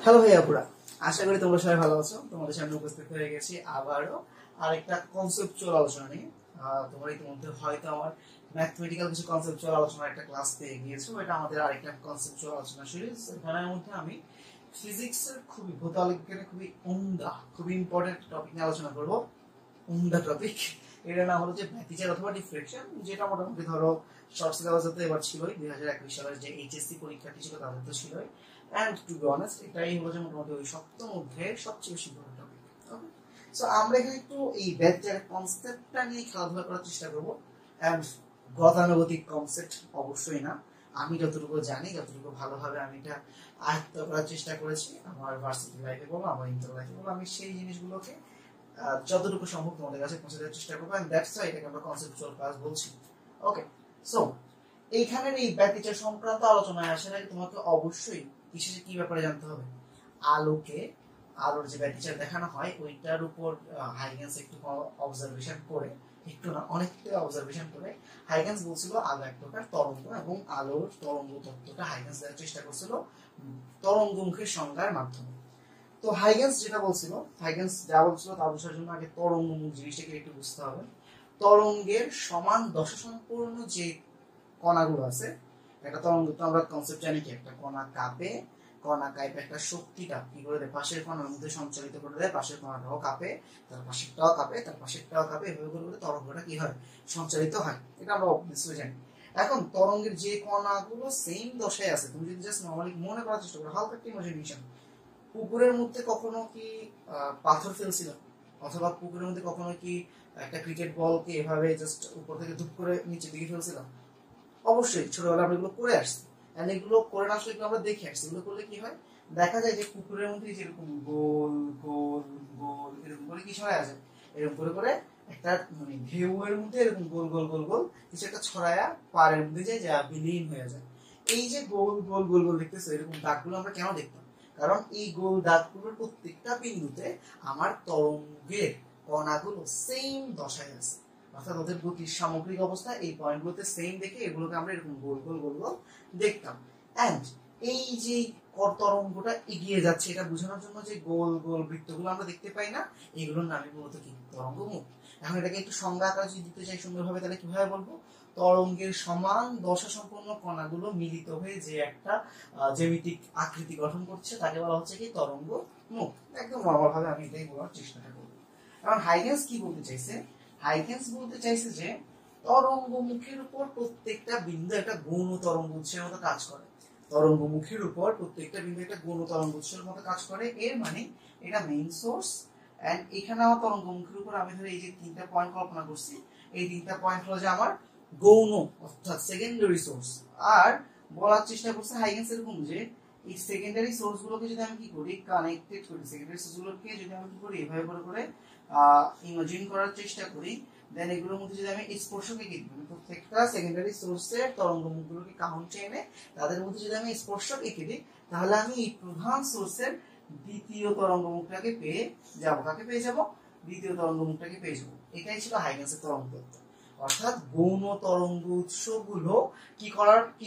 Hello ভাইয়াপুরা, আশা করি তোমরা সবাই ভালো আছো। তোমাদের সামনে উপস্থিত হয়ে গেছি আবারও আরেকটা কনসেপচুয়াল আলোচনা নিয়ে। তোমরা ইতিমধ্যে হয়তো আমার ম্যাথমেটিক্যাল কিছু কনসেপচুয়াল আলোচনার একটা ক্লাস পেয়ে গিয়েছো। এটা আমাদের আরেকটা কনসেপচুয়াল আলোচনা সিরিজ। এখানের মধ্যে আমি ফিজিক্সের খুবই ভৌতবিজ্ঞানের খুবই উমদা, খুবই ইম্পর্টেন্ট টপিক নিয়ে আলোচনা করবো। উমদা টপিক, এটা নাম হলো যে ব্যতিচার অথবা ডিফ্লেকশন, যেটা মোটামুটি ধরো শর্ট সিলেবাসে তো এবার ছিলই। 2021 সালের যে এইচএসসি পরীক্ষাটি ছিল তাদের তো ছিলই। অ্যান্ড টু বি অনেস্ট, এটাই হলো যে মোটামুটি ওই সপ্তম অধ্যায়ের সবচেয়ে বেশি ইম্পর্টেন্ট টপিক। ওকে, সো আমরা এখানে একটু এই ব্যতিচারের কনসেপ্টটা নিয়ে খেলাধুলা করার চেষ্টা করবো। অ্যান্ড গতানুগতিক কনসেপ্ট অবশ্যই না, আমি যতটুকু জানি, যতটুকু ভালোভাবে আমি এটা আয়ত্ত করার চেষ্টা করেছি আমার ভার্সিটি লাইফে বলো, আমার ইন্টার লাইফে বলো, আমি সেই জিনিসগুলোকে যতটুকু সম্ভব তোমাদের কাছে পৌঁছে দেওয়ার চেষ্টা করবো। এন্ড দ্যাটস হোয়াই এটাকে আমরা কনসেপচুয়াল ক্লাস বলছি। ওকে, সো এইখানের এই ব্যতিচার সংক্রান্ত আলোচনায় আসার আগে তোমাকে অবশ্যই বিশেষ কি ব্যাপারে জানতে হবে। আলোর যে ব্যতিচার দেখানো হয় ওইটার উপর হাইগেন্স একটু অবজারভেশন করে, একটু না অনেকটা অবজারভেশন করে হাইগেন্স বলছিল আলো এক প্রকার তরঙ্গ, এবং আলোর তরঙ্গ তত্ত্বটা হাইগেন্স দেওয়ার চেষ্টা করছিল তরঙ্গমুখীর সংজ্ঞার মাধ্যমে। তো হাইগেন্স যেটা বলছিল, হাইগেন্স যা বলছিল তা বোঝার জন্য আগে তরঙ্গমুখ জিনিসটাকে একটু বুঝতে হবে। তরঙ্গের সমান দশা সম্পূর্ণ যে কণাগুলো আছে, একটা তরঙ্গ তো আমরা কনসেপ্ট জানি কি, একটা কণা কাঁপে, কণা কাঁপে একটা শক্তিটা কি করে দেয়, পাশের কণার মধ্যে সঞ্চালিত করে দেয়, পাশের কণাটাও কাঁপে, তার পাশেরটাও কাঁপে, তার পাশেরটাও কাঁপে, এভাবে করে তরঙ্গটা কি হয়, সঞ্চালিত হয়। এটা আমরা অবশ্যই জানি। এখন তরঙ্গের যে কণাগুলো সেম দশায় আছে, তুমি যদি জাস্ট নরমালি মনে করার চেষ্টা করো, হালকা একটা ইমাজিনেশন, পুকুরের মধ্যে কখনো কি পাথর ফেলছিল, অথবা পুকুরের মধ্যে কখনো কি একটা ক্রিকেট বলকে এভাবে জাস্ট উপর থেকে ধুপ করে নিচের দিকে ফেলছিলাম? অবশ্যই ছোটবেলা আমরা এগুলো করে আসছি। এন্ড এগুলো করে না আসলে আমরা দেখে আসছি। এগুলো করলে কি হয়, দেখা যায় যে পুকুরের মধ্যে যেরকম গোল গোল গোল এরকম করে কিছু হয়ে যায়, এরকম করে করে একটা মানে ঢেউয়ের মধ্যে এরকম গোল গোল গোল গোল কিছু একটা ছড়ায়া পাড়ের মধ্যে যায়, যা বিলীন হয়ে যায়। এই যে গোল গোল গোল গোল দেখতেছো, এরকম দাগগুলো আমরা কেন দেখতাম? কারণ এই গোল দাগগুলোর প্রত্যেকটা বিন্দুতে আমার তরঙ্গের কণাগুলো সেম দশায় আছে, অর্থাৎ ওদের গতির সামগ্রিক অবস্থা এই পয়েন্টগুলোতে সেম দেখে এগুলোকে আমরা এরকম গোল গোল গোল গোল দেখতাম। এন্ড এই যে তরঙ্গটা এগিয়ে যাচ্ছে এটা বোঝানোর জন্য যে গোল গোল বৃত্তগুলো আমরা দেখতে পাই না, এগুলোর নামই মূলত কি, তরঙ্গমুখ। এখন এটাকে একটু সংজ্ঞা আকারে যদি দিতে চাই সুন্দরভাবে, তাহলে কিভাবে বলবো? তরঙ্গের সমান দশা সম্পন্ন কণাগুলো মিলিত হয়ে যে একটা জ্যামিতিক আকৃতি গঠন করছে তাকে বলা হচ্ছে কি, তরঙ্গ মুখ। একদম নরমাল ভাবে আমি এটাই বলার চেষ্টাটা করবো। এখন হাইগেন্স কি বলতে চাইছে? হাইগেন্স বলতে চাইছে যে তরঙ্গমুখের উপর প্রত্যেকটা বিন্দু একটা গৌণ তরঙ্গ উৎসের মতো কাজ করে। তরঙ্গমুখের উপর প্রত্যেকটা বিন্দু একটা গৌণ তরঙ্গ উৎসের মতো কাজ করে, এর মানে এটা মেইন সোর্স। এন্ড এখানে আমার তরঙ্গমুখের উপর আমি ধরে এই যে তিনটা পয়েন্ট কল্পনা করছি, এই তিনটা পয়েন্ট হলো যে আমার গৌণ অর্থাৎ সেকেন্ডারি সোর্স। আর বলার চেষ্টা করছে হাইগেন্স এরকম যে এই সেকেন্ডারি সোর্স গুলোকে যদি আমি কি করি, কানেক্টেড করি, সেকেন্ডারি সোর্স গুলোকে যদি আমি কি করি, এভাবে করে করে ইমাজিন করার চেষ্টা করি, দেন এগুলোর মধ্যে যদি আমি স্পর্শক এঁকে দিই, প্রত্যেকটা সেকেন্ডারি সোর্সের তরঙ্গমুখগুলোকে কাউন্টে এনে তাদের মধ্যে যদি আমি স্পর্শক এঁকে দিই, তাহলে আমি এই প্রধান সোর্সের দ্বিতীয় তরঙ্গমুখটাকে পেয়ে যাব। কাকে পেয়ে যাব? দ্বিতীয় তরঙ্গমুখটাকে পেয়ে যাব। এটাই ছিল হাইগেন্সের তরঙ্গ তত্ত্ব। অর্থাৎ গৌণ তরঙ্গ উৎসগুলো কি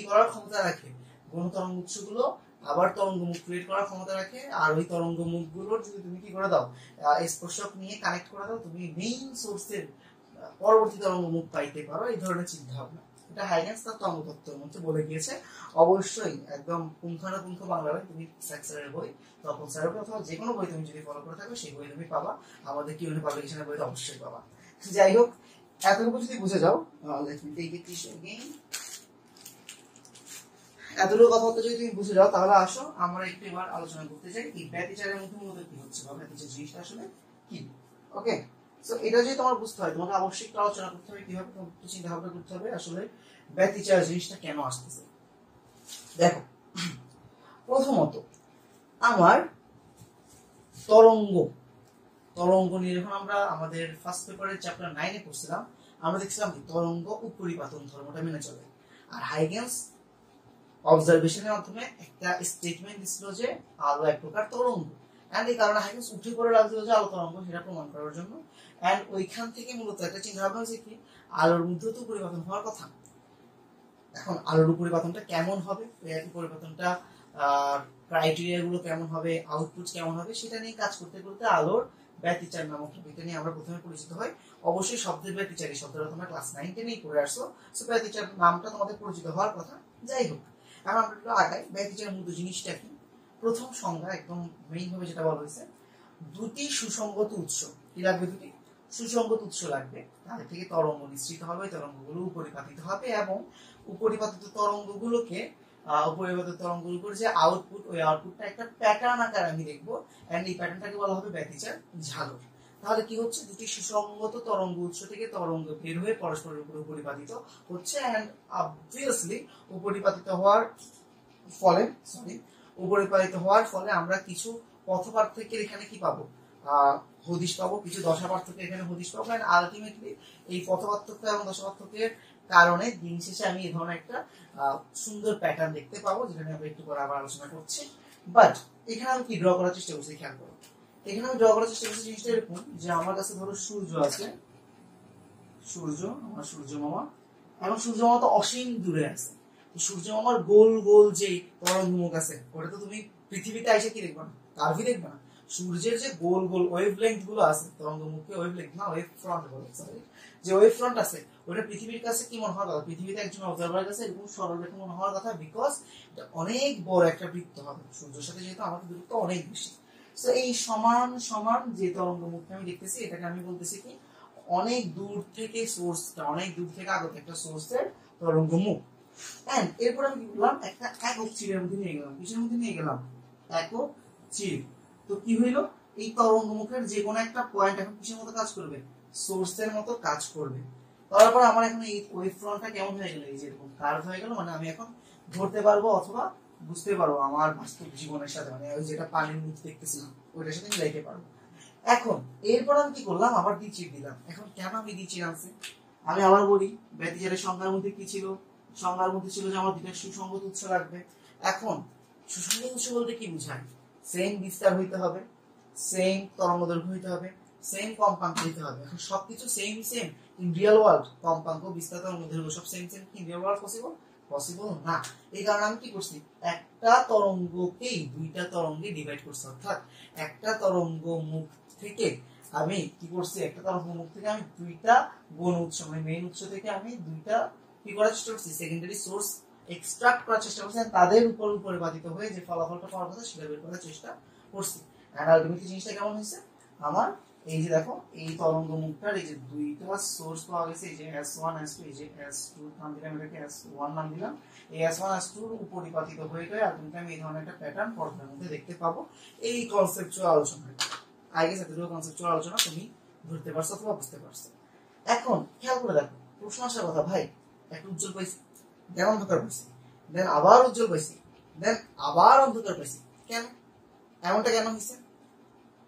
করার ক্ষমতা রাখে, গৌণ তরঙ্গ উৎসগুলো আবার তরঙ্গমুখ ক্রিয়েট করার ক্ষমতা রাখে। আর ওই তরঙ্গমুখগুলোর যদি তুমি কি করে দাও, স্পর্শক নিয়ে কানেক্ট করে দাও, তুমি মেইন সোর্সের পরবর্তী তরঙ্গমুখ পাইতে পারো। এই ধরনের চিন্তা ভাবনা এটা হাইগেন্স তার তরঙ্গতত্ত্বের মধ্যে বলে গিয়েছে। অবশ্যই একদম পুঙ্খানুপুঙ্খ বাংলা বই, তুমি স্যারের বই, তপন স্যারের বই অথবা যে কোনো বই তুমি যদি ফলো করে থাকো সেই বই তুমি পাবা, আমাদের কিউএনএ পাবলিকেশনের বইটা অবশ্যই পাবা। যাই হোক, এতটুকু যদি বুঝে যাও, এতটুকু কথাবার্তা যদি তুমি বুঝে যাও, তাহলে আসো আমরা একটু এবার আলোচনা করতে চাই এই ব্যতিচারের মধ্যে মূলত কি হচ্ছে বা ব্যতিচার জিনিসটা আসলে কি। ওকে, সো এটা যদি তোমার বুঝতে হয়, তোমাকে অবশ্যই একটু আলোচনা করতে হবে, কিভাবে তোমাকে চিন্তা ভাবনা করতে হবে আসলে ব্যতিচার জিনিসটা কেন আসতেছে। দেখো, প্রথমত আমার তরঙ্গ নিয়ে যখন আমরা আমাদের ফার্স্ট পেপারের চ্যাপ্টার 9 এ পড়ছিলাম, আমরা দেখছিলাম কি তরঙ্গ উপরিপাতন ধর্মটা মেনে চলে। আর হাইগেন্স অবজারভেশনের মাধ্যমে একটা স্টেটমেন্ট দিছিল যে আলো এক প্রকার তরঙ্গ, এন্ড এই কারণে হাইগেন্স উঠে পড়ে লাগছিল যে আলো তরঙ্গ, সেটা প্রমাণ করার জন্য। এন্ড ওইখান থেকে মূলত একটা চিন্তা ভাবনা হচ্ছে কি, আলোর মধ্যে তো পরিবর্তন হওয়ার কথা। এখন আলোর পরিবর্তনটা কেমন হবে, পরিবর্তনটা ক্রাইটেরিয়া গুলো কেমন হবে, আউটপুট কেমন হবে, সেটা নিয়ে কাজ করতে করতে আলোর ব্যতিচার নামক টপিকটা নিয়ে আমরা প্রথমে পরিচিত হই। অবশ্যই শব্দের ব্যতিচার, এই শব্দটা তোমরা ক্লাস 9-10 পড়ে আসছো, সো ব্যতিচার নামটা তোমাদের পরিচিত হওয়ার কথা। যাই হোক, এখন আমরা একটু আগাই। ব্যতিচারের মূল জিনিসটা কি? প্রথম সংজ্ঞা একদম মেইন ভাবে যেটা বলা হয়েছে, দুটি সুসংগত উৎস। কি লাগবে? দুটি সুসংগত উৎস লাগবে, তাদের থেকে তরঙ্গ নিঃসৃত হবে, তরঙ্গগুলো উপরিপাতিত হবে এবং উপরিপাতিত তরঙ্গগুলোকে উপরিপাতিত তরঙ্গগুলোর যে আউটপুট, ওই আউটপুটটা একটা প্যাটার্ন আকারে আমি দেখবো, এন্ড এই প্যাটার্নটাকে বলা হবে ব্যতিচার ঝালর। তাহলে কি হচ্ছে? দুটি সুসংগত তরঙ্গ উৎস থেকে তরঙ্গ বের হয়ে পরস্পরের উপর উপরিপাতিত হচ্ছে, এন্ড অবভিয়াসলি উপরিপাতিত হওয়ার ফলে আমরা কিছু পথ পার্থক্যের এখানে কি পাবো? হদিশ পাবো, কিছু দশা পার্থক্য এখানে হদিশ পাবো, এন্ড আলটিমেটলি এই পথ পার্থক্য এবং দশা পার্থক্যের কারণে দিন শেষে আমি এই ধরনের একটা সুন্দর প্যাটার্ন দেখতে পাবো, যেটা নিয়ে আমরা একটু পরে আবার আলোচনা করছি। বাট এখানে আমি কি ড্র করার চেষ্টা করছি, খেয়াল করো। এখানে আমি ড্র করার চেষ্টা করছি জিনিসটা এরকম যে আমার কাছে ধরো সূর্য আছে, আমার সূর্য মামা, এবং সূর্য মামা তো অসীম দূরে আছে। সূর্য মামার গোল গোল যে তরঙ্গমুখ আছে, ওটা তো তুমি পৃথিবীতে এসে কি দেখবে না, কার্ভই দেখবে না। সূর্যের যে গোল গোল ওয়েভ লেন্থ গুলো আছে, তরঙ্গমুখে ওয়েভ লেন্থ না, ওয়েভ ফ্রন্ট বলে, সরি, যে ওয়েভ ফ্রন্ট আছে, ওটা পৃথিবীর কাছে কি মনে হওয়ার কথা? পৃথিবীতে একজন অবজারভারের কাছে এরকম সরলরেখা মনে হওয়ার কথা, বিকজ এটা অনেক বড় একটা বৃত্ত হবে। সূর্যের সাথে যেহেতু আমাদের দূরত্ব অনেক বেশি, তো এই সমান সমান যে তরঙ্গমুখটা আমি দেখতেছি, এটাকে আমি বলতেছি কি, অনেক দূর থেকে সোর্সটা, অনেক দূর থেকে আগত একটা সোর্সের তরঙ্গমুখ। এন্ড এরপর আমি কি করলাম? একটা একক চিরের মধ্যে নিয়ে গেলাম। কিসের মধ্যে নিয়ে গেলাম? একক চির। তো কি হইলো? এই তরঙ্গমুখের যে কোনো একটা পয়েন্ট এখন কিসের মতো কাজ করবে? সোর্সের মতো কাজ করবে। তারপর আমার এখন এই ওয়েভ ফ্রন্টটা কেমন হয়ে গেল? এই যে এরকম কার্ভ হয়ে গেল, মানে আমি এখন ধরতে পারবো অথবা বুঝতে পারবো আমার বাস্তব জীবনের সাথে, মানে ওই যেটা পানির মুখ দেখতেছিলাম ওইটার সাথে মিলাইতে পারবো। এখন এরপর আমি কি করলাম? আবার দ্বিচির দিলাম। এখন কেন আমি দ্বিচির আনছি? আমি আবার বলি, ব্যতিচারের সংজ্ঞার মধ্যে কি ছিল? সংজ্ঞার মধ্যে ছিল যে আমার দুটো সুসংগত উৎস লাগবে। এখন সুসংগত উৎস বলতে কি বুঝায়? সেম বিস্তার হইতে হবে, সেম তরঙ্গদৈর্ঘ্য হইতে হবে, সেম কম্পাঙ্ক হইতে হবে। এখন সবকিছু same same in real world, কম্পাঙ্ক, বিস্তার, তরঙ্গদৈর্ঘ্য সব same same, in real world possible না। এই কারণে আমি কি করছি? একটা তরঙ্গকেই দুইটা তরঙ্গে ডিভাইড করছি, অর্থাৎ একটা তরঙ্গ মুখ থেকে আমি কি করছি? একটা তরঙ্গ মুখ থেকে আমি দুইটা গণ উৎস, মানে মেইন উৎস থেকে আমি দুইটা কি করার চেষ্টা করছি? সেকেন্ডারি সোর্স এক্সট্রাক্ট করার চেষ্টা করছি, তাদের উপর পরিপাতিত হয়ে যে ফলাফলটা পাওয়ার কথা সেটা বের করার চেষ্টা করছি। এন্ড আলটিমেটলি জিনিসটা কেমন হয়েছে? আমার এই যে দেখো, এই তরঙ্গ মুখটার এই যে দুইটা সোর্স পাওয়া গেছে, এই যে S1 S2, এই যে S2 নাম দিলাম, এটাকে S1 নাম দিলাম। এই S1 S2 উপরিপাতিত হয়ে গিয়ে আলটিমেটলি আমি এই ধরনের একটা প্যাটার্ন পর্দার মধ্যে দেখতে পাবো। এই কনসেপচুয়াল আলোচনা, আই গেস এতটুকু কনসেপচুয়াল আলোচনা তুমি ধরতে পারছো অথবা বুঝতে পারছো। এখন খেয়াল করে দেখো, প্রশ্ন আসার কথা, ভাই একটা উজ্জ্বল পাইছি, দেন অন্ধকার পাইছি, দেন আবার উজ্জ্বল পাইছি, দেন আবার অন্ধকার পাইছি, কেন? এমনটা কেন হয়েছে?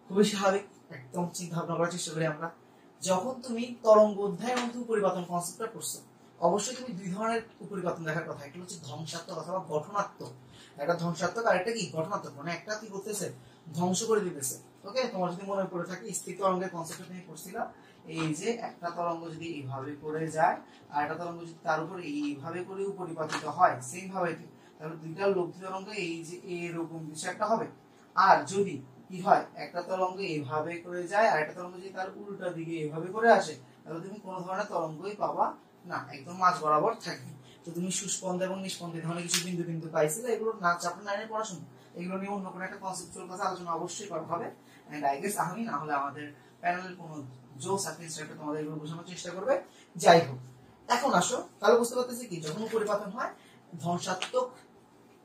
খুবই স্বাভাবিক, একদম চিন্তা ভাবনা করার চেষ্টা করি আমরা। যখন তুমি তরঙ্গ অধ্যায়ের মধ্যে উপরিপাতন কনসেপ্টটা পড়ছো, অবশ্যই তুমি দুই ধরনের উপরিপাতন দেখার কথা, একটা হচ্ছে ধ্বংসাত্মক অথবা গঠনাত্মক। একটা ধ্বংসাত্মক আর একটা কি গঠনাত্মক, মানে একটা কি করতেছে? ধ্বংস করে দিতেছে। ওকে, তোমার যদি মনে পড়ে থাকে স্থির তরঙ্গের কনসেপ্টটা তুমি পড়ছিলা, এই যে একটা তরঙ্গ যদি এইভাবে করে যায় আর একটা তরঙ্গ যদি তার উপর এইভাবে করে উপরিপাতিত হয় সেম ভাবে, তাহলে দুইটা লব্ধি তরঙ্গ এই যে এরকম কিছু একটা হবে। আর যদি কি হয়, একটা তরঙ্গ এইভাবে করে যায় আর একটা তরঙ্গ যদি তার উল্টা দিকে এইভাবে করে আসে, তাহলে তুমি কোনো ধরনের তরঙ্গই পাবা না, একদম মাঝ বরাবর থাকবে। তো তুমি সুস্পন্দ এবং নিষ্পন্দ ধরনের কিছু বিন্দু বিন্দু পাইছিলে, এগুলো না চ্যাপ্টার 9 এর পড়াশোনা, এগুলো নিয়ে অন্য কোনো একটা কনসেপচুয়াল ক্লাসে আলোচনা অবশ্যই করা হবে। এন্ড আই গেস আমি না হলে আমাদের প্যানেলের কোনো জোস অ্যাডমিনিস্ট্রেটর তোমাদের এগুলো বোঝানোর চেষ্টা করবে। যাই হোক, এখন আসো, তাহলে বুঝতে পারতেছি কি, যখন পরিপাতন হয় ধ্বংসাত্মক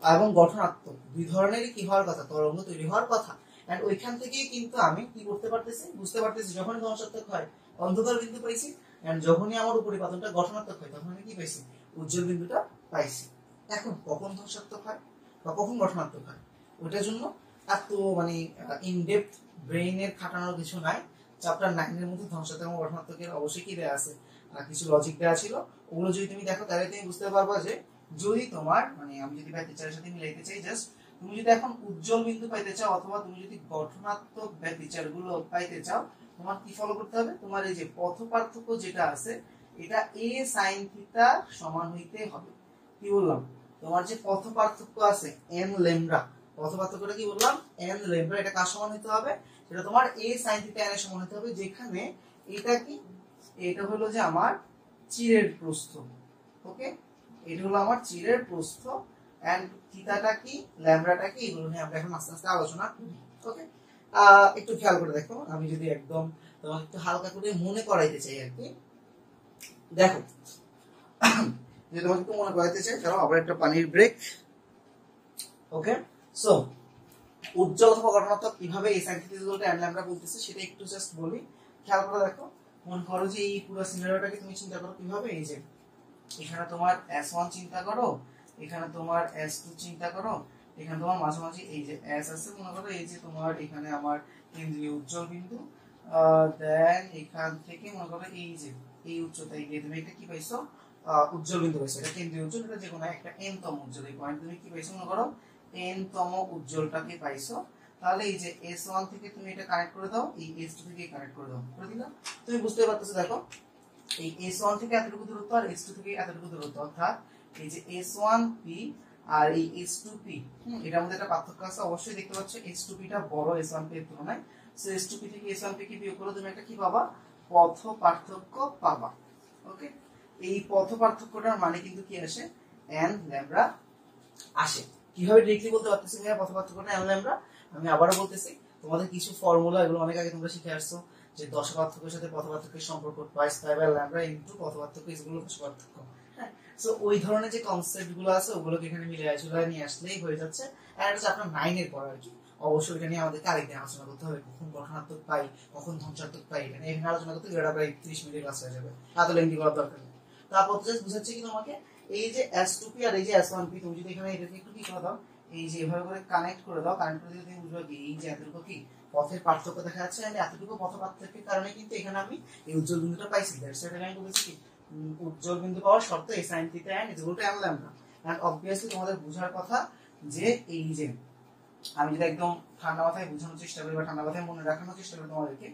এবং গঠনাত্মক দুই ধরনেরই কি হওয়ার কথা? তরঙ্গ তৈরি হওয়ার কথা। এন্ড ওইখান থেকেই কিন্তু আমি কি করতে পারতেছি? বুঝতে পারতেছি যখন ধ্বংসাত্মক হয় অন্ধকার বিন্দু পাইছি, এন্ড যখনই আমার উপরিপাতনটা গঠনাত্মক হয় তখন আমি কি পাইছি? উজ্জ্বল বিন্দুটা পাইছি। এখন কখন ধ্বংসাত্মক হয় বা কখন গঠনাত্মক হয়, ওইটার জন্য এত মানে ইনডেপথ ব্রেইনের খাটানোর কিছু নাই। চ্যাপ্টার 9 এর মধ্যে ধ্বংসাত্মক এবং গঠনাত্মকের অবশ্যই কি দেয়া আছে, কিছু লজিক দেওয়া ছিল। ওগুলো যদি তুমি দেখো তাহলে তুমি বুঝতে পারবা যে যদি তোমার মানে আমি যদি ব্যতিচারের সাথে মিলাইতে চাই, জাস্ট তুমি যদি এখন উজ্জ্বল বিন্দু পাইতে চাও অথবা তুমি যদি গঠনাত্মক ব্যতিচার গুলো পাইতে চাও, তোমার কি ফলো করতে হবে? তোমার এই যে পথ পার্থক্য যেটা আছে, এটা a sin θ সমান হইতে হবে। কি বললাম? তোমার যে পথ পার্থক্য আছে n ল্যামডা, পথ পার্থক্যটা কি বললাম n ল্যামডা, এটা কার সমান হতে হবে, সেটা তোমার a sin θ n এর সমান হতে হবে, যেখানে এটা কি, এটা হলো যে আমার চিরের প্রস্থ। ওকে, এটা হলো আমার চিরের প্রস্থ এন্ড থিটাটা কি, ল্যামডাটা কি, এগুলো নিয়ে আমরা এখন আস্তে আস্তে আলোচনা করি। ওকে, একটু খেয়াল করে দেখো, আমি যদি একদম তোমাকে একটু হালকা করে মনে করাইতে চাই আর কি, দেখো যদি তোমাকে একটু মনে করাইতে চাই, চলো আবার একটা পানির ব্রেক। ওকে, সো উজ্জ্বল অথবা গঠনাত্মক কিভাবে এই sin θ n ল্যামডা বলতেছে সেটা একটু জাস্ট বলি, খেয়াল করে দেখো। মনে করো যে এই পুরো সিনারিওটাকে তুমি চিন্তা করো কিভাবে, এই যে এখানে তোমার S1 চিন্তা করো, এখানে তোমার S2 চিন্তা করো, এখানে তোমার মাঝামাঝি এই যে S আছে, মনে করো এই যে তোমার এখানে আমার কেন্দ্রীয় উজ্জ্বল বিন্দু, দেন এখান থেকে মনে করো এই যে এই উচ্চতায় গিয়ে তুমি একটা কি পাইছো, উজ্জ্বল বিন্দু পাইছো, এটা কেন্দ্রীয় উজ্জ্বল, এটা যে কোনো একটা n তম উজ্জ্বল, এই পয়েন্ট তুমি কি পাইছো, মনে করো n তম উজ্জ্বলটাকে পাইছো। তাহলে এই যে S1 থেকে তুমি এটা কানেক্ট করে দাও, এই S2 থেকে কানেক্ট করে দাও, করে দিলা, তুমি বুঝতে পারতেছো। দেখো এই S1 থেকে এতটুকু দূরত্ব আর S2 থেকে এতটুকু দূরত্ব, অর্থাৎ এই যে S1p আর এই S2p, এটার মধ্যে একটা পার্থক্য আছে, অবশ্যই দেখতে পাচ্ছ S2p টা বড় S1p এর তুলনায়। সো S2p থেকে S1p কে বিয়োগ করলে তুমি একটা কি পাবা, পথ পার্থক্য পাবা। ওকে, এই পথ পার্থক্যটার মানে কিন্তু কি আসে, n ল্যামডা আসে। কিভাবে ডিরেক্টলি বলতে পারতেছি ভাইয়া পথ পার্থক্যটা n ল্যামডা, আমি আবারও বলতেছি, তোমাদের কিছু ফর্মুলা এগুলো অনেক আগে তোমরা শিখে আসছো, যে দশ পার্থক্যের সাথে পথ পার্থক্যের সম্পর্ক twice pi by lambda into পথ পার্থক্য ইকুয়াল দশ পার্থক্য। হ্যাঁ, সো ওই ধরনের যে কনসেপ্ট গুলো আছে ওগুলোকে এখানে মিলিয়ে নিয়ে আসলেই হয়ে যাচ্ছে। আর এটা চ্যাপ্টার 9 এর পর আর কি, অবশ্যই এটা নিয়ে আমাদের আরেকদিন আলোচনা করতে হবে, কখন গঠনাত্মক পাই কখন ধ্বংসাত্মক পাই, এখানে আলোচনা করতে এটা প্রায় 30 মিনিট ক্লাস হয়ে যাবে, এত লেন্থি করার দরকার নেই। তারপর জাস্ট বুঝাচ্ছি কি তোমাকে, এই যে S2p আর এই যে S1p, তুমি যদি এখানে এটাকে একটু কি করে দাও, এই যে এভাবে করে কানেক্ট করে দাও, কানেক্ট করে দিলে তুমি বুঝবে কি এই যে এতটুকু কি পথের পার্থক্য দেখা যাচ্ছে, আর এতটুকু পথ পার্থক্যের কারণে কিন্তু এখানে আমি এই উজ্জ্বল বিন্দুটা পাইছি। দ্যাটস হোয়াই আমি বলেছি কি উজ্জ্বল বিন্দু পাওয়ার শর্ত এই sin θ n n lambda. And obviously তোমাদের বোঝার কথা যে এই যে আমি যদি একদম ঠান্ডা মাথায় বোঝানোর চেষ্টা করি বা ঠান্ডা মাথায় মনে রাখানোর চেষ্টা করি তোমাদেরকে,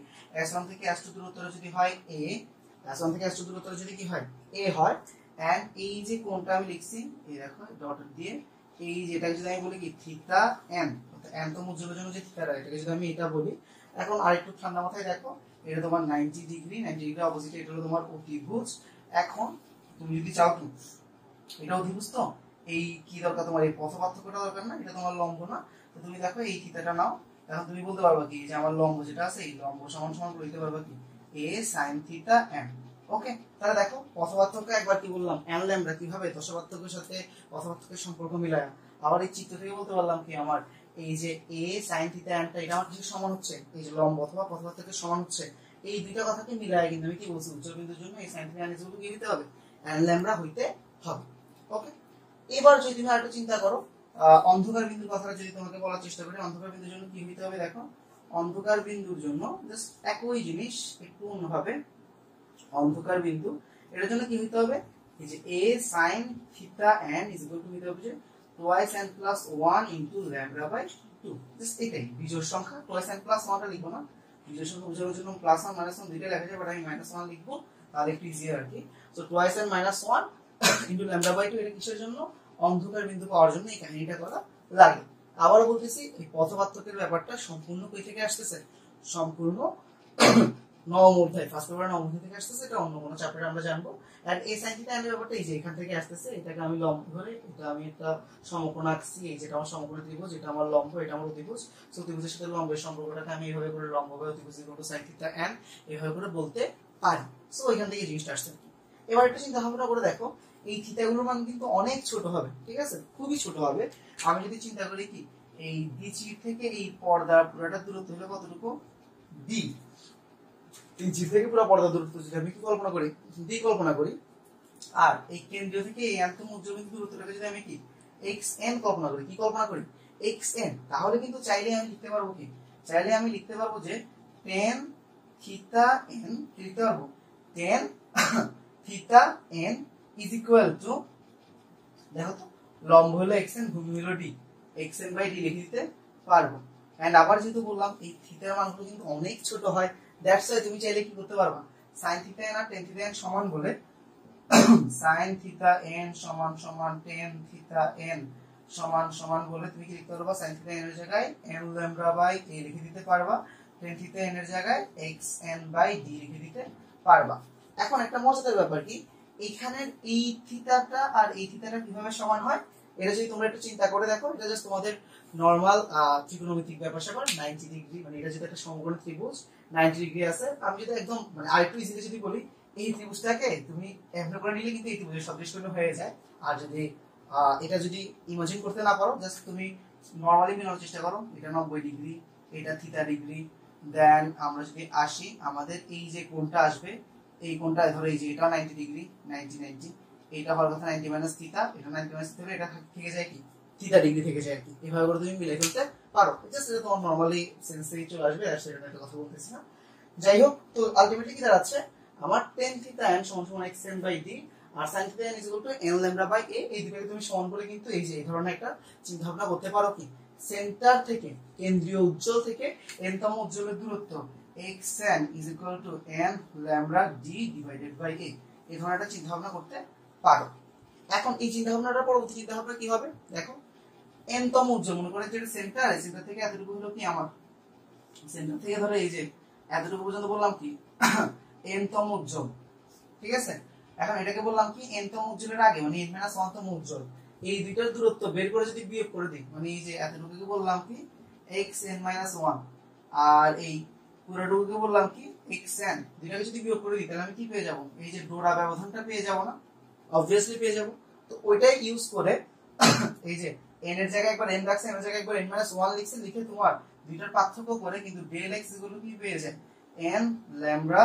S1 থেকে S2 দূরত্ব যদি হয় a, S1 থেকে S2 দূরত্ব যদি কি হয় a হয়, এন্ড এই যে কোণটা আমি লিখছি এই দেখো ডট দিয়ে, এই যেটা যদি আমি বলি কি থিটা n, অর্থাৎ n তম উজ্জ্বলের জন্য যে থিটাটা, এটাকে যদি আমি এটা বলি, এখন আরেকটু ঠান্ডা মাথায় দেখো, এটা তোমার 90 ডিগ্রি অপোজিট, এটা হলো তোমার অতিভুজ। এখন তুমি যদি চাও কি এটা অতিভুজ, তো এই কি দরকার তোমার, এই পথ পার্থক্যটা দরকার না, এটা তোমার লম্ব না, তো তুমি দেখো এই থিটাটা নাও, এখন তুমি বলতে পারবা কি যে আমার লম্ব যেটা আছে এই লম্ব সমান সমান করে দিতে পারবা কি a sin θ n। ওকে, তাহলে দেখো পথ পার্থক্য একবার কি বললাম n ল্যামডা, কিভাবে দশ পার্থক্যের সাথে পথ পার্থক্যের সম্পর্ক মিলায়া, আবার এই চিত্র থেকে বলতে পারলাম কি আমার এই যে a sin θ n টা এটা আমার কিছু সমান হচ্ছে, এই যে লম্ব অথবা পথ পার্থক্যের সমান হচ্ছে, এই দুইটা কথাকে মিলায়া কিন্তু আমি কি বলছি উজ্জ্বল বিন্দুর জন্য এই sin θ n ইকুয়াল কি দিতে হবে, n ল্যামডা হইতে হবে। ওকে, এবার যদি তুমি আরেকটু চিন্তা করো, অন্ধকার বিন্দুর কথাটা যদি তোমাকে বলার চেষ্টা করি, অন্ধকার বিন্দুর জন্য কি হইতে হবে, দেখো অন্ধকার বিন্দুর জন্য জাস্ট একই জিনিস একটু অন্যভাবে, অন্ধকার বিন্দু এটার জন্য কি হইতে হবে, এই যে a sin θ n is equal to হইতে হবে যে twice n plus 1 into lambda by 2। Just এটাই বিজোড় সংখ্যা, টুয়াইস n প্লাস 1 টা লিখবো না, বিজোড় সংখ্যা বোঝানোর জন্য প্লাস 1 মাইনাস 1 দুইটা লেখা যায়, বাট আমি মাইনাস 1 লিখবো তাহলে একটু ইজিয়ার আর কি। So twice n minus 1 into lambda by 2, এটা কিসের জন্য, অন্ধকার বিন্দু পাওয়ার জন্য এই কাহিনীটা করা লাগে। আবারও বলতেছি এই পথ পার্থক্যের ব্যাপারটা সম্পূর্ণ কই থেকে আসতেছে, সম্পূর্ণ নবম অধ্যায়, ফার্স্ট পেপার নবম অধ্যায় থেকে আসতেছে, এটা অন্য কোনো চ্যাপ্টারে আমরা জানবো। এন্ড এই sin θ n এর ব্যাপারটা এই যে এখান থেকে আসতেছে, এটাকে আমি লম্ব ধরে এটা আমি একটা সমকোণ আঁকছি, এই যেটা আমার সমকোণ ত্রিভুজ, এটা আমার লম্ব, এটা আমার অতিভুজ, সো ত্রিভুজের সাথে লম্বের সম্পর্কটাকে আমি এইভাবে করে লম্ব বাই অতিভুজ ইকুয়াল টু sin θ n এইভাবে করে বলতে পারি। সো এখান থেকে এই জিনিসটা আসছে। এবার একটা চিন্তা ভাবনা করে দেখো, এই থিটাগুলোর মান কিন্তু অনেক ছোট হবে, ঠিক আছে, খুবই ছোট হবে। আমি যদি চিন্তা করি কি এই বিচি থেকে এই পর্দা পুরোটা দূরত্ব হলো কতটুকু d, এই জি থেকে পুরো পর্দা দূরত্ব যদি আমি কি কল্পনা করি d কল্পনা করি, আর এই কেন্দ্র থেকে এই আন্তঃ উজ্জ্বল বিন্দু দূরত্বটাকে যদি আমি কি xn কল্পনা করি, কি কল্পনা করি xn, তাহলে কিন্তু চাইলে আমি লিখতে পারবো কি, চাইলে আমি লিখতে পারবো যে tan θ n, লিখতে পারবো tan θ n is equal to, দেখো তো লম্ব হলো xn ভূমি হলো d, xn বাই d লিখে দিতে পারবো। এন্ড আবার যেহেতু বললাম এই থিটার মানগুলো কিন্তু অনেক ছোট হয়, দ্যাটস ওয়াই তুমি চাইলে কি করতে পারবা sin θ n আর tan θ n সমান বলে sin থিটা n সমান সমান tan থিটা n সমান সমান বলে তুমি কি লিখতে পারবা sin থিটা n এর জায়গায় n ল্যামডা বাই a লিখে দিতে পারবা, tan থিটা n এর জায়গায় xn বাই d লিখে দিতে পারবা। এখন একটা মজাদার ব্যাপার কি, এখানের এই থিটাটা আর এই থিটাটা কিভাবে সমান হয় এটা যদি তোমরা একটু চিন্তা করে দেখো, এটা জাস্ট তোমাদের নরমাল ত্রিকোণমিতিক ব্যাপার স্যাপার 90 ডিগ্রি, মানে এটা যদি একটা সমকোণী ত্রিভুজ 90 ডিগ্রি আছে, আমি যদি একদম মানে আরেকটু ইজিলি যদি বলি এই ত্রিভুজটাকে তুমি এমন করে নিলে কিন্তু এই ত্রিভুজের সদৃশপূর্ণ হয়ে যায়। আর যদি এটা যদি ইমাজিন করতে না পারো, জাস্ট তুমি নরমালি মেলানোর চেষ্টা করো, এটা 90 ডিগ্রি, এটা থিটা ডিগ্রি, দেন আমরা যদি আসি আমাদের এই যে কোণটা আসবে এই কোণটা ধরো এই যে এটা 90 ডিগ্রি 90 90, এটা হওয়ার কথা 90 মাইনাস থিটা, এটা 90 মাইনাস থিটা, এটা থেকে যায় কি থিটা ডিগ্রি থেকে যায় কি, এভাবে করে তুমি মিলাই ফেলতে পারো। জাস্ট এটা তোমার নরমালি সেন্সে চলে আসবে, আর সেটা একটা কথা বলতেছি না। যাই হোক, তো আলটিমেটলি কি দাঁড়াচ্ছে আমার tan থিটা n সমান সমান xn বাই d আর sin theta n n lambda by a, এই দুটোকে তুমি সমান করে কিন্তু এই যে এই ধরনের একটা চিন্তা ভাবনা করতে পারো কি সেন্টার থেকে কেন্দ্রীয় উজ্জ্বল থেকে n তম উজ্জ্বলের দূরত্ব xn n lambda d divided by a, এই ধরনের একটা চিন্তা ভাবনা করতে পারো। এখন এই চিন্তা ভাবনাটা পরবর্তী চিন্তা ভাবনা কি হবে দেখো, n তম উজ্জ্বল মনে করে যে সেন্টার, সেন্টার থেকে এতটুকু হলো কি আমার সেন্টার থেকে ধরো এই যে এতটুকু পর্যন্ত বললাম কি n তম উজ্জ্বল, ঠিক আছে। এখন এটাকে বললাম কি n তম উজ্জ্বলের আগে মানে n - 1 তম উজ্জ্বল, এই দুইটার দূরত্ব বের করে যদি বিয়োগ করে দিই, মানে এই যে এতটুকুকে বললাম কি xn - 1 আর এই পুরোটুকুকে বললাম কি xn, দুইটাকে যদি বিয়োগ করে দিই তাহলে আমি কি পেয়ে যাব, এই যে ডোরা ব্যবধানটা পেয়ে যাব না, অবভিয়াসলি পেয়ে যাব। তো ওইটাই ইউজ করে এই যে n এর জায়গায় একবার n রাখছে, n এর জায়গায় একবার n - 1 লিখছে, লিখে তোমার দুইটার পার্থক্য করে কিন্তু del x গুলো কি পেয়ে যায় n ল্যামডা,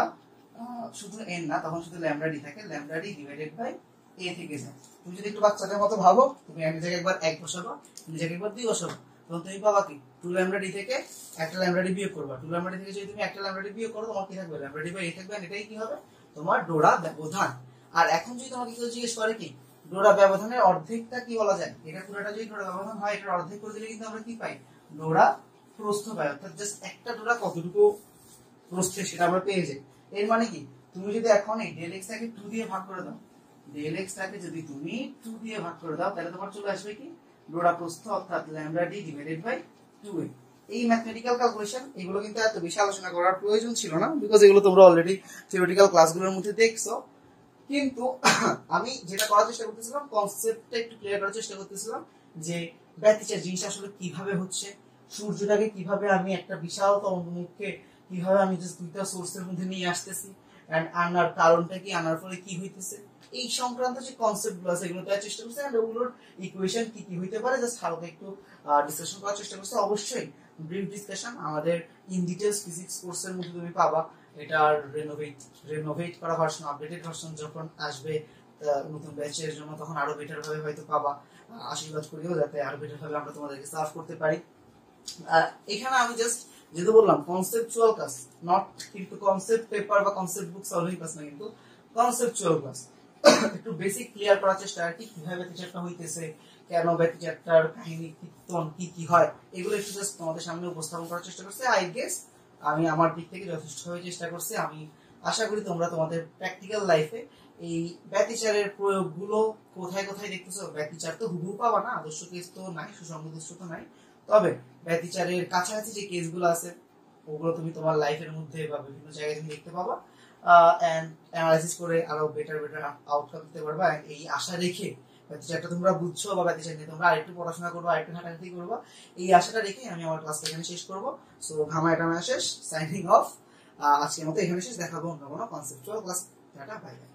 শুধু n না তখন শুধু ল্যামডা d থাকে, lambda d divided by a থেকে যায়। তুমি যদি একটু বাচ্চাদের মতো ভাবো, তুমি n এর জায়গায় একবার 1 বসাবা, n এর জায়গায় একবার 2 বসাবা, তখন তুমি পাবা কি 2 ল্যামডা d থেকে একটা ল্যামডা d বিয়োগ করবা, 2 ল্যামডা d থেকে যদি তুমি একটা ল্যামডা d বিয়োগ করো তোমার কি থাকবে ল্যামডা d বাই a থাকবে, আর এটাই কি হবে তোমার ডোরা ব্যবধান। আর এখন যদি তোমাকে কেউ জিজ্ঞেস করে কি ডোরা ব্যবধানের অর্ধেকটা কি বলা যায়, এটা পুরোটা যদি ডোরা ব্যবধান হয় এটার অর্ধেক করে দিলে কিন্তু আমরা কি পাই ডোরা প্রস্থ পাই, অর্থাৎ জাস্ট একটা ডোরা কতটুকু প্রস্থে সেটা আমরা পেয়ে যাই। এর মানে কি তুমি যদি এখন এই del x টাকে 2 দিয়ে ভাগ করে দাও, del x টাকে যদি তুমি 2 দিয়ে ভাগ করে দাও তাহলে তোমার চলে আসবে কি ডোরা প্রস্থ, অর্থাৎ lambda d divided by 2a। এই ম্যাথমেটিক্যাল ক্যালকুলেশন এগুলো কিন্তু এত বেশি আলোচনা করার প্রয়োজন ছিল না, বিকজ এগুলো তোমরা অলরেডি থিওরিটিক্যাল ক্লাসগুলোর মধ্যে দেখছো। কিন্তু আমি যেটা করার চেষ্টা করতেছিলাম কনসেপ্টটা একটু ক্লিয়ার করার চেষ্টা করতেছিলাম যে ব্যতিচার জিনিস আসলে কিভাবে হচ্ছে, সূর্যটাকে কিভাবে আমি একটা বিশাল তরঙ্গমুখকে কিভাবে আমি জাস্ট দুইটা সোর্সের মধ্যে নিয়ে আসতেছি, এন্ড আনার কারণটা কি, আনার ফলে কি হইতেছে, এই সংক্রান্ত যে কনসেপ্টগুলো আছে এগুলো দেওয়ার চেষ্টা করছি, এন্ড ওগুলোর ইকুয়েশন কি কি হইতে পারে জাস্ট হালকা একটু ডিসকাশন করার চেষ্টা করছি। অবশ্যই ব্রিফ ডিসকাশন আমাদের ইন ডিটেইলস ফিজিক্স কোর্সের মধ্যে তুমি পাবা, এটার রেনোভেট করা ভার্সন, আপডেটেড ভার্সন যখন আসবে নতুন ব্যাচের জন্য তখন আরো বেটার ভাবে হয়তো পাবা। আশীর্বাদ করিও যাতে আরো বেটার ভাবে আমরা তোমাদেরকে সার্ভ করতে পারি। এখানে আমি জাস্ট যেটা বললাম কনসেপচুয়াল ক্লাস, নট কিন্তু কনসেপ্ট পেপার বা কনসেপ্ট বুক সলভিং ক্লাস না, কিন্তু কনসেপচুয়াল ক্লাস, একটু বেসিক ক্লিয়ার করার চেষ্টা আর কি কিভাবে ব্যতিচারটা হইতেছে, কেন ব্যতিচারটার কাহিনী কীর্তন কি কি হয়, এগুলো একটু জাস্ট তোমাদের সামনে উপস্থাপন করার চেষ্টা করছি। আই গেস আমি আমার দিক থেকে যথেষ্টভাবে চেষ্টা করছি। আমি আশা করি তোমরা তোমাদের প্র্যাকটিক্যাল লাইফে এই ব্যতিচারের প্রয়োগগুলো কোথায় কোথায় দেখতেছো। ব্যতিচার তো হুবহু পাবা না, আদর্শ কেস তো নাই, সুসংগত দৃশ্য তো নাই, তবে ব্যতিচারের কাছাকাছি যে কেসগুলো আছে ওগুলো তুমি তোমার লাইফের মধ্যে বা বিভিন্ন জায়গায় তুমি দেখতে পাবা, এন্ড অ্যানালাইসিস করে আরো বেটার আউটকাম দিতে পারবা। এই আশা রেখে ব্যতিচারটা তোমরা বুঝছো বা ব্যতিচার নিয়ে তোমরা আরেকটু পড়াশোনা করবো, আরেকটু ঘাটাঘাটি করবো, এই আশাটা রেখে আমি আমার ক্লাসটা এখানে শেষ করবো। সো ঘামায় টামায় শেষ, সাইনিং অফ। আজকের মতো এখানে শেষ, দেখাবো অন্য কোনো conceptual class. Tata, bye bye.